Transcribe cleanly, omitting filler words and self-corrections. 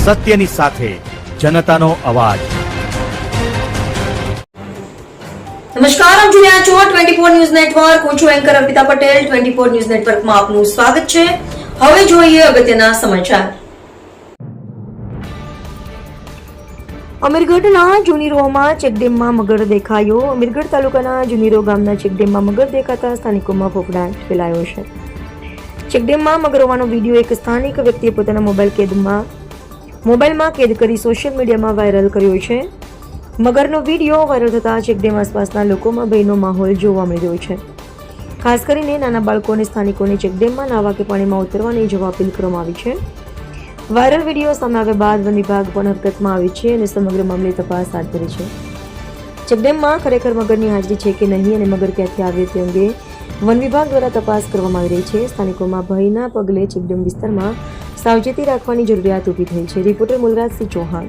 સત્યની સાથે જનતાનો અવાજ। નમસ્કાર, આપ જોઈ રહ્યા છો 24 ન્યૂઝ નેટવર્ક। હું છું એન્કર અર્પિતા પટેલ। 24 ન્યૂઝ નેટવર્કમાં આપનું સ્વાગત છે। હવે જોઈએ અગત્યના સમાચાર। અમીરગઢના જુનીરોમાં ચેકડેમમાં મગર દેખાયો। અમીરગઢ તાલુકાના જુનીરો ગામના ચેકડેમમાં મગર દેખાતા સ્થાનિકોમાં ફફડાટ ફેલાયો છે। ચેકડેમમાં મગર હોવાનો વિડીયો એક સ્થાનિક વ્યક્તિએ પોતાના મોબાઈલમાં કેદ કરી સોશિયલ મીડિયામાં વાયરલ કર્યો છે। મગરનો વિડીયો વાયરલ થતાં ચેકડેમ આસપાસના લોકોમાં ભયનો માહોલ જોવા મળી રહ્યો છે। ખાસ કરીને નાના બાળકો અને સ્થાનિકોને ચેકડેમમાં નાહવા કે પાણીમાં ઉતરવાની જવા અપીલ કરવામાં આવી છે। વાયરલ વિડીયો સામે આવ્યા બાદ વન વિભાગ પણ હરકતમાં આવી છે અને સમગ્ર મામલે તપાસ હાથ ધરી છે। ચેકડેમમાં ખરેખર મગરની હાજરી છે કે નહીં અને મગર ક્યાંથી આવે તે અંગે વન વિભાગ દ્વારા તપાસ કરવામાં આવી રહી છે। સ્થાનિકોમાં ભયના પગલે ચેકડેમ વિસ્તારમાં સાવચેતી રાખવાની જરૂરિયાત ઊભી થઈ છે। રિપોર્ટર મુલરાજસિંહ ચૌહાણ।